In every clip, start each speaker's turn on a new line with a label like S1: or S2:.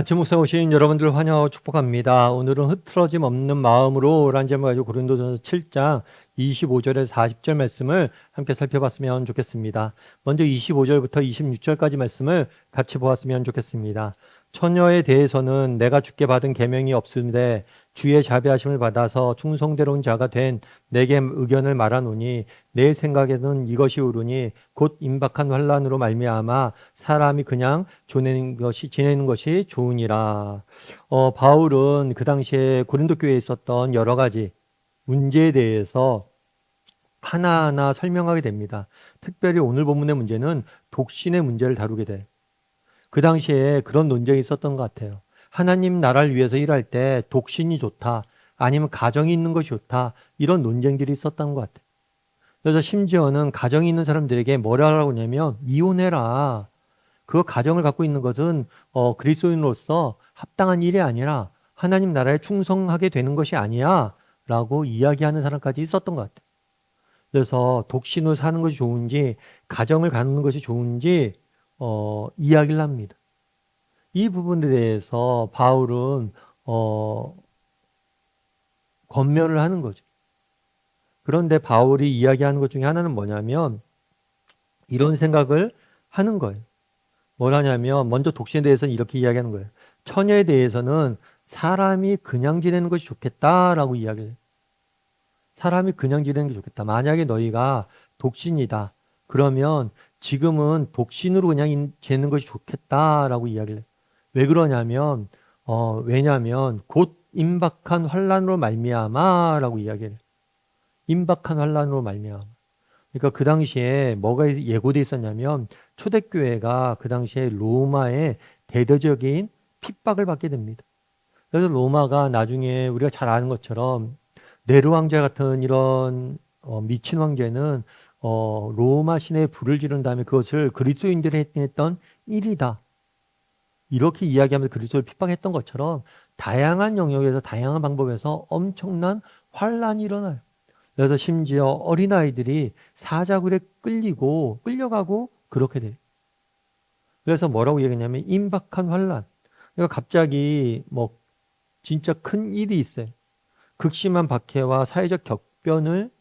S1: 아침 목사에 오신 여러분들 환영하고 축복합니다. 오늘은 흐트러짐 없는 마음으로 라는 제목을 가지고 고린도전서 7장 25절에서 40절 말씀을 함께 살펴봤으면 좋겠습니다. 먼저 25절부터 26절까지 말씀을 같이 보았으면 좋겠습니다. 처녀에 대해서는 내가 주께 받은 계명이 없음되 주의 자비하심을 받아서 충성대로운 자가 된 내게 의견을 말하노니 내 생각에는 이것이 옳으니 곧 임박한 환난으로 말미암아 사람이 그냥 지내는 것이 좋으니라. 바울은 그 당시에 고린도 교회에 있었던 여러 가지 문제에 대해서 하나하나 설명하게 됩니다. 특별히 오늘 본문의 문제는 독신의 문제를 다루게 돼. 그 당시에 그런 논쟁이 있었던 것 같아요. 하나님 나라를 위해서 일할 때 독신이 좋다, 아니면 가정이 있는 것이 좋다, 이런 논쟁들이 있었던 것 같아요. 그래서 심지어는 가정이 있는 사람들에게 뭐라 하라고 하냐면 이혼해라. 그 가정을 갖고 있는 것은 그리스도인으로서 합당한 일이 아니라 하나님 나라에 충성하게 되는 것이 아니야 라고 이야기하는 사람까지 있었던 것 같아요. 그래서 독신으로 사는 것이 좋은지 가정을 갖는 것이 좋은지 이야기를 합니다. 이 부분에 대해서 바울은 권면을 하는 거죠. 그런데 바울이 이야기하는 것 중에 하나는 뭐냐면 이런 생각을 하는 거예요. 뭐라냐면 먼저 독신에 대해서는 이렇게 이야기하는 거예요. 처녀에 대해서는 사람이 그냥 지내는 것이 좋겠다라고 이야기를 해요. 사람이 그냥 지내는 게 좋겠다. 만약에 너희가 독신이다. 그러면 지금은 독신으로 그냥 지내는 것이 좋겠다라고 이야기를 해요. 왜 그러냐면 왜냐하면 곧 임박한 환난으로 말미암아라고 이야기를 해요. 임박한 환난으로 말미암아. 그러니까 그 당시에 뭐가 예고돼 있었냐면 초대교회가 그 당시에 로마의 대대적인 핍박을 받게 됩니다. 그래서 로마가 나중에 우리가 잘 아는 것처럼 네로 황제 같은 이런 미친 황제는 로마 신에 불을 지른 다음에 그것을 그리스도인들이 했던 일이다. 이렇게 이야기하면서 그리스도를 핍박했던 것처럼 다양한 영역에서 다양한 방법에서 엄청난 환란이 일어나요. 그래서 심지어 어린아이들이 사자굴에 끌려가고 그렇게 돼요. 그래서 뭐라고 얘기했냐면 임박한 환란. 그러니까 갑자기 뭐 진짜 큰 일이 있어요. 극심한 박해와 사회적 격변을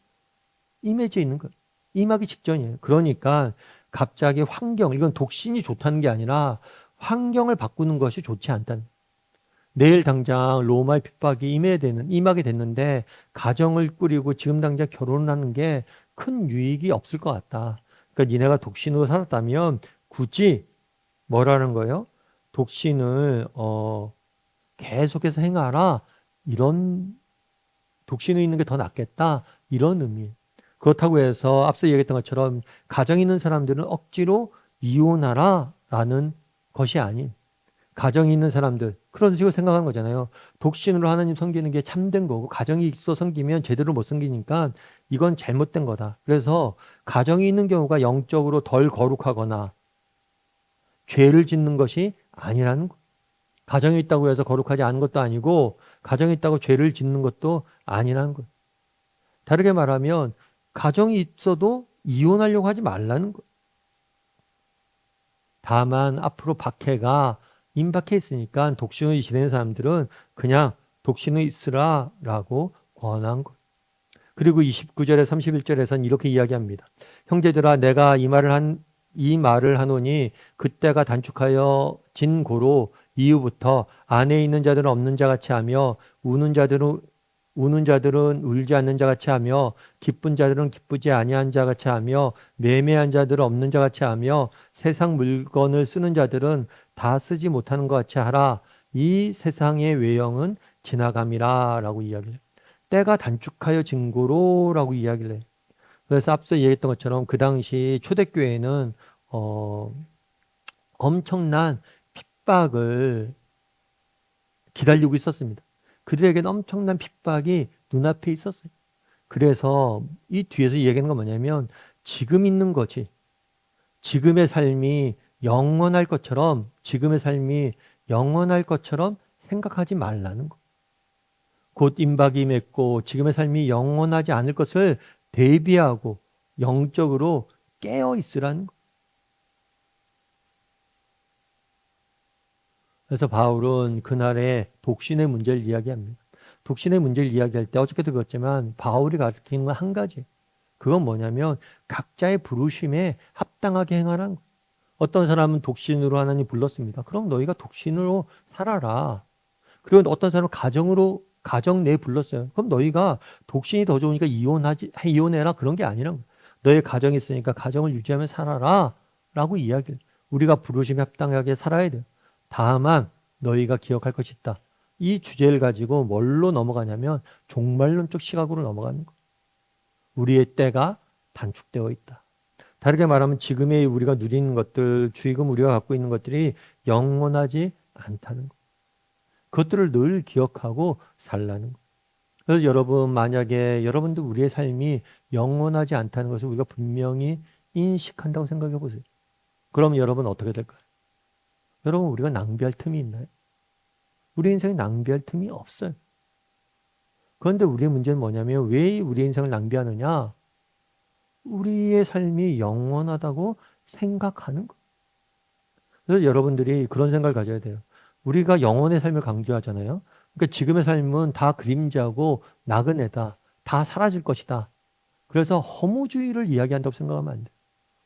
S1: 임해져 있는 거예요. 임하기 직전이에요. 그러니까 갑자기 이건 독신이 좋다는 게 아니라 환경을 바꾸는 것이 좋지 않다는. 내일 당장 로마의 핍박이 임하게 됐는데 가정을 꾸리고 지금 당장 결혼하는 게 큰 유익이 없을 것 같다. 그러니까 니네가 독신으로 살았다면 굳이 뭐라는 거예요? 독신을 계속해서 행하라. 이런 독신에 있는 게 더 낫겠다. 이런 의미. 그렇다고 해서 앞서 얘기했던 것처럼 가정 있는 사람들은 억지로 이혼하라 라는 것이 아닌 가정이 있는 사람들 그런 식으로 생각하는 거잖아요. 독신으로 하나님 섬기는 게 참된 거고 가정이 있어 섬기면 제대로 못 섬기니까 이건 잘못된 거다. 그래서 가정이 있는 경우가 영적으로 덜 거룩하거나 죄를 짓는 것이 아니라는 거. 가정이 있다고 해서 거룩하지 않은 것도 아니고 가정이 있다고 죄를 짓는 것도 아니라는 거. 다르게 말하면 가정이 있어도 이혼하려고 하지 말라는 거. 다만 앞으로 박해가 임박해 있으니까 독신을 지내는 사람들은 그냥 독신을 있으라라고 권한 것. 그리고 29절에 31절에서는 이렇게 이야기합니다. 형제들아 내가 이 말을 하노니 그때가 단축하여 진 고로 이후부터 안에 있는 자들은 없는 자 같이 하며 우는 자들은 울지 않는 자 같이 하며 기쁜 자들은 기쁘지 아니한 자 같이 하며 매매한 자들은 없는 자 같이 하며 세상 물건을 쓰는 자들은 다 쓰지 못하는 것 같이 하라. 이 세상의 외형은 지나감이라 라고 이야기해요. 때가 단축하여 진고로 라고 이야기를 해요. 그래서 앞서 얘기했던 것처럼 그 당시 초대교회는 엄청난 핍박을 기다리고 있었습니다. 그들에게는 엄청난 핍박이 눈앞에 있었어요. 그래서 이 뒤에서 얘기하는 건 뭐냐면 지금 있는 거지. 지금의 삶이 영원할 것처럼 생각하지 말라는 거. 곧 임박이 맺고 지금의 삶이 영원하지 않을 것을 대비하고 영적으로 깨어 있으라는 거. 그래서 바울은 그날의 독신의 문제를 이야기합니다. 독신의 문제를 이야기할 때 어저께도 배웠지만 바울이 가르치는 건 한 가지. 그건 뭐냐면 각자의 부르심에 합당하게 행하라는 거예요. 어떤 사람은 독신으로 하나님 불렀습니다. 그럼 너희가 독신으로 살아라. 그리고 어떤 사람은 가정 내 불렀어요. 그럼 너희가 독신이 더 좋으니까 이혼해라. 그런 게 아니란 거예요. 너의 가정이 있으니까 가정을 유지하며 살아라. 라고 이야기를. 우리가 부르심에 합당하게 살아야 돼요. 다만 너희가 기억할 것이 있다. 이 주제를 가지고 뭘로 넘어가냐면 종말론적 시각으로 넘어가는 거예요. 우리의 때가 단축되어 있다. 다르게 말하면 지금의 우리가 누리는 것들, 지금 우리가 갖고 있는 것들이 영원하지 않다는 것. 그것들을 늘 기억하고 살라는 것. 그래서 여러분, 만약에 여러분도 우리의 삶이 영원하지 않다는 것을 우리가 분명히 인식한다고 생각해 보세요. 그럼 여러분 어떻게 될까요? 여러분, 우리가 낭비할 틈이 있나요? 우리 인생에 낭비할 틈이 없어요. 그런데 우리의 문제는 뭐냐면 왜 우리 인생을 낭비하느냐? 우리의 삶이 영원하다고 생각하는 것. 그래서 여러분들이 그런 생각을 가져야 돼요. 우리가 영원의 삶을 강조하잖아요. 그러니까 지금의 삶은 다 그림자고 나그네다. 다 사라질 것이다. 그래서 허무주의를 이야기한다고 생각하면 안 돼요.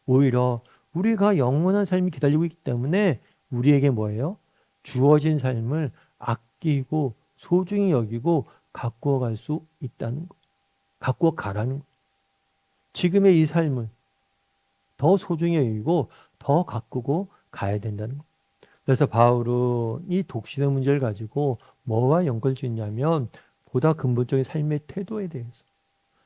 S1: 오히려 우리가 영원한 삶이 기다리고 있기 때문에 우리에게 뭐예요? 주어진 삶을 아끼고 소중히 여기고 가꾸어 갈 수 있다는 거. 가꾸어 가라는 거. 지금의 이 삶을 더 소중히 여기고 더 가꾸고 가야 된다는 거. 그래서 바울은 이 독신의 문제를 가지고 뭐와 연결 짓냐면 보다 근본적인 삶의 태도에 대해서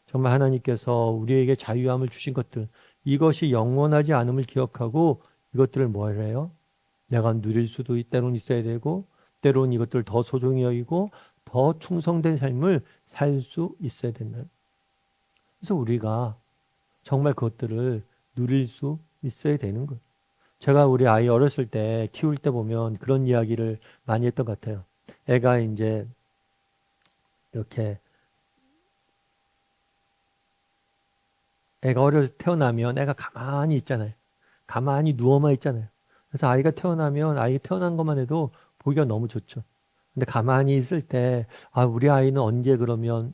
S1: 정말 하나님께서 우리에게 자유함을 주신 것들 이것이 영원하지 않음을 기억하고 이것들을 뭐래요? 내가 누릴 수도 때로는 있어야 되고 때로는 이것들을 더 소중히 여기고 더 충성된 삶을 살 수 있어야 된다. 그래서 우리가 정말 그것들을 누릴 수 있어야 되는 거예요. 제가 우리 아이 어렸을 때 키울 때 보면 그런 이야기를 많이 했던 것 같아요. 애가 이제 이렇게 애가 어려서 태어나면 애가 가만히 있잖아요. 가만히 누워만 있잖아요. 그래서 아이가 태어나면 아이 태어난 것만 해도 보기가 너무 좋죠. 근데 가만히 있을 때, 아, 우리 아이는 언제 그러면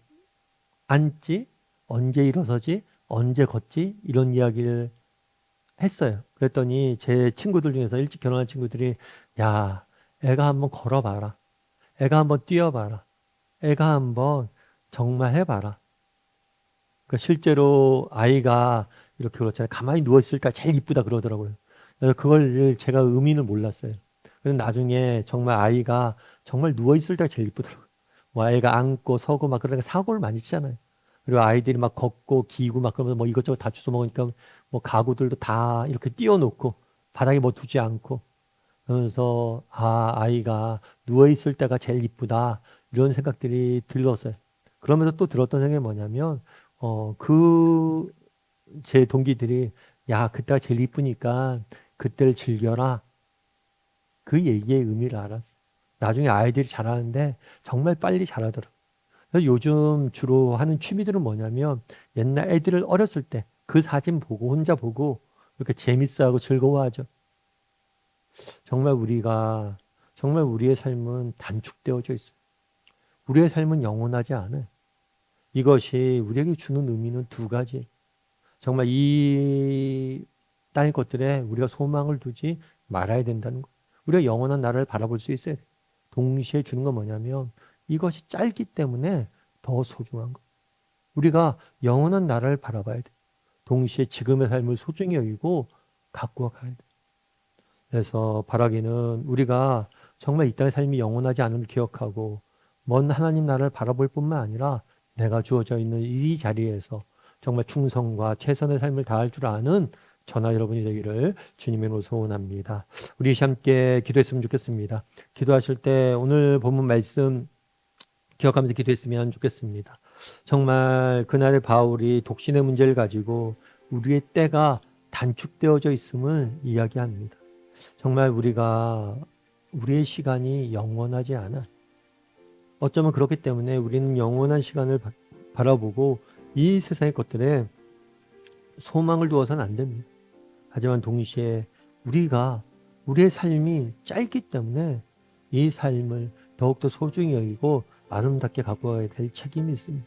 S1: 앉지? 언제 일어서지? 언제 걷지? 이런 이야기를 했어요. 그랬더니 제 친구들 중에서 일찍 결혼한 친구들이, 야, 애가 한번 걸어봐라. 애가 한번 뛰어봐라. 애가 한번 정말 해봐라. 그러니까 실제로 아이가 이렇게 그렇잖아요. 가만히 누워있을 때 제일 이쁘다 그러더라고요. 그래서 그걸 제가 의미를 몰랐어요. 그래서 나중에 정말 아이가 정말 누워있을 때가 제일 이쁘더라고요. 뭐 애가 앉고 서고 막 그러니까 사고를 많이 치잖아요. 그리고 아이들이 막 걷고 기고 막 그러면서 뭐 이것저것 다 주워 먹으니까 뭐 가구들도 다 이렇게 띄워놓고 바닥에 뭐 두지 않고 그러면서 아, 아이가 누워있을 때가 제일 이쁘다. 이런 생각들이 들었어요. 그러면서 또 들었던 생각이 뭐냐면 제 동기들이 야, 그때가 제일 이쁘니까 그때를 즐겨라. 그 얘기의 의미를 알았어. 나중에 아이들이 자라는데 정말 빨리 자라더라고. 그래서 요즘 주로 하는 취미들은 뭐냐면 옛날 애들을 어렸을 때 그 사진 보고 혼자 보고 이렇게 재밌어하고 즐거워하죠. 정말 우리의 삶은 단축되어져 있어요. 우리의 삶은 영원하지 않아요. 이것이 우리에게 주는 의미는 두 가지. 정말 이 땅의 것들에 우리가 소망을 두지 말아야 된다는 것. 우리가 영원한 나라를 바라볼 수 있어야 돼. 동시에 주는 건 뭐냐면 이것이 짧기 때문에 더 소중한 것. 우리가 영원한 나라를 바라봐야 돼. 동시에 지금의 삶을 소중히 여기고 가꾸어 가야 돼. 그래서 바라기는 우리가 정말 이 땅의 삶이 영원하지 않음을 기억하고 먼 하나님 나라를 바라볼 뿐만 아니라 내가 주어져 있는 이 자리에서 정말 충성과 최선의 삶을 다할 줄 아는 저나 여러분이 되기를 주님으로 소원합니다. 우리 함께 기도했으면 좋겠습니다. 기도하실 때 오늘 본문 말씀 기억하면서 기도했으면 좋겠습니다. 정말 그날의 바울이 독신의 문제를 가지고 우리의 때가 단축되어져 있음을 이야기합니다. 정말 우리의 시간이 영원하지 않아. 어쩌면 그렇기 때문에 우리는 영원한 시간을 바라보고 이 세상의 것들에 소망을 두어서는 안 됩니다. 하지만 동시에 우리의 삶이 짧기 때문에 이 삶을 더욱더 소중히 여기고 아름답게 갖고 가야 될 책임이 있습니다.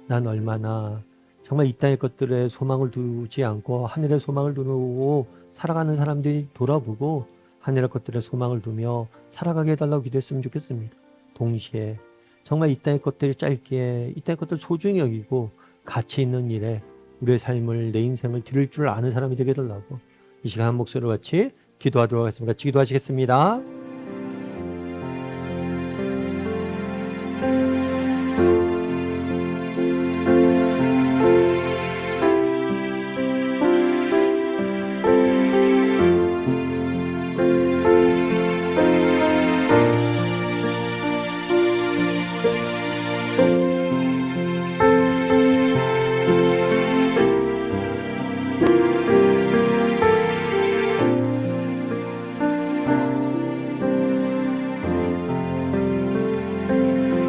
S1: 난 얼마나 정말 이 땅의 것들에 소망을 두지 않고 하늘의 소망을 두고 살아가는 사람들이 돌아보고 하늘의 것들에 소망을 두며 살아가게 해달라고 기도했으면 좋겠습니다. 동시에 정말 이 땅의 것들이 짧게 이 땅의 것들 소중히 여기고 가치 있는 일에 우리의 삶을 내 인생을 드릴 줄 아는 사람이 되게 해달라고 이 시간 한 목소리로 같이 기도하도록 하겠습니다. 같이 기도하시겠습니다.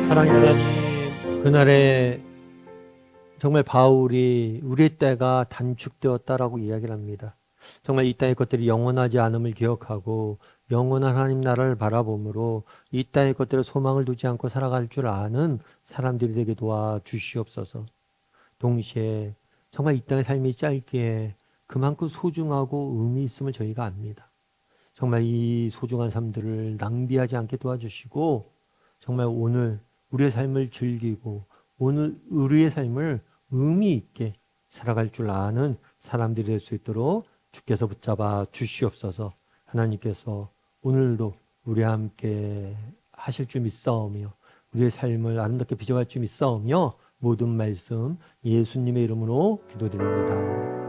S1: 사랑하는 하나님, 그날에 정말 바울이 우리 때가 단축되었다라고 이야기를 합니다. 정말 이 땅의 것들이 영원하지 않음을 기억하고 영원한 하나님 나라를 바라보므로 이 땅의 것들에 소망을 두지 않고 살아갈 줄 아는 사람들이 되게 도와주시옵소서. 동시에 정말 이 땅의 삶이 짧기에 그만큼 소중하고 의미 있음을 저희가 압니다. 정말 이 소중한 삶들을 낭비하지 않게 도와주시고 정말 오늘 우리의 삶을 즐기고 오늘 우리의 삶을 의미 있게 살아갈 줄 아는 사람들이 될 수 있도록 주께서 붙잡아 주시옵소서. 하나님께서 오늘도 우리와 함께 하실 줄 믿사오며 우리의 삶을 아름답게 빚어갈 줄 믿사오며 모든 말씀 예수님의 이름으로 기도드립니다.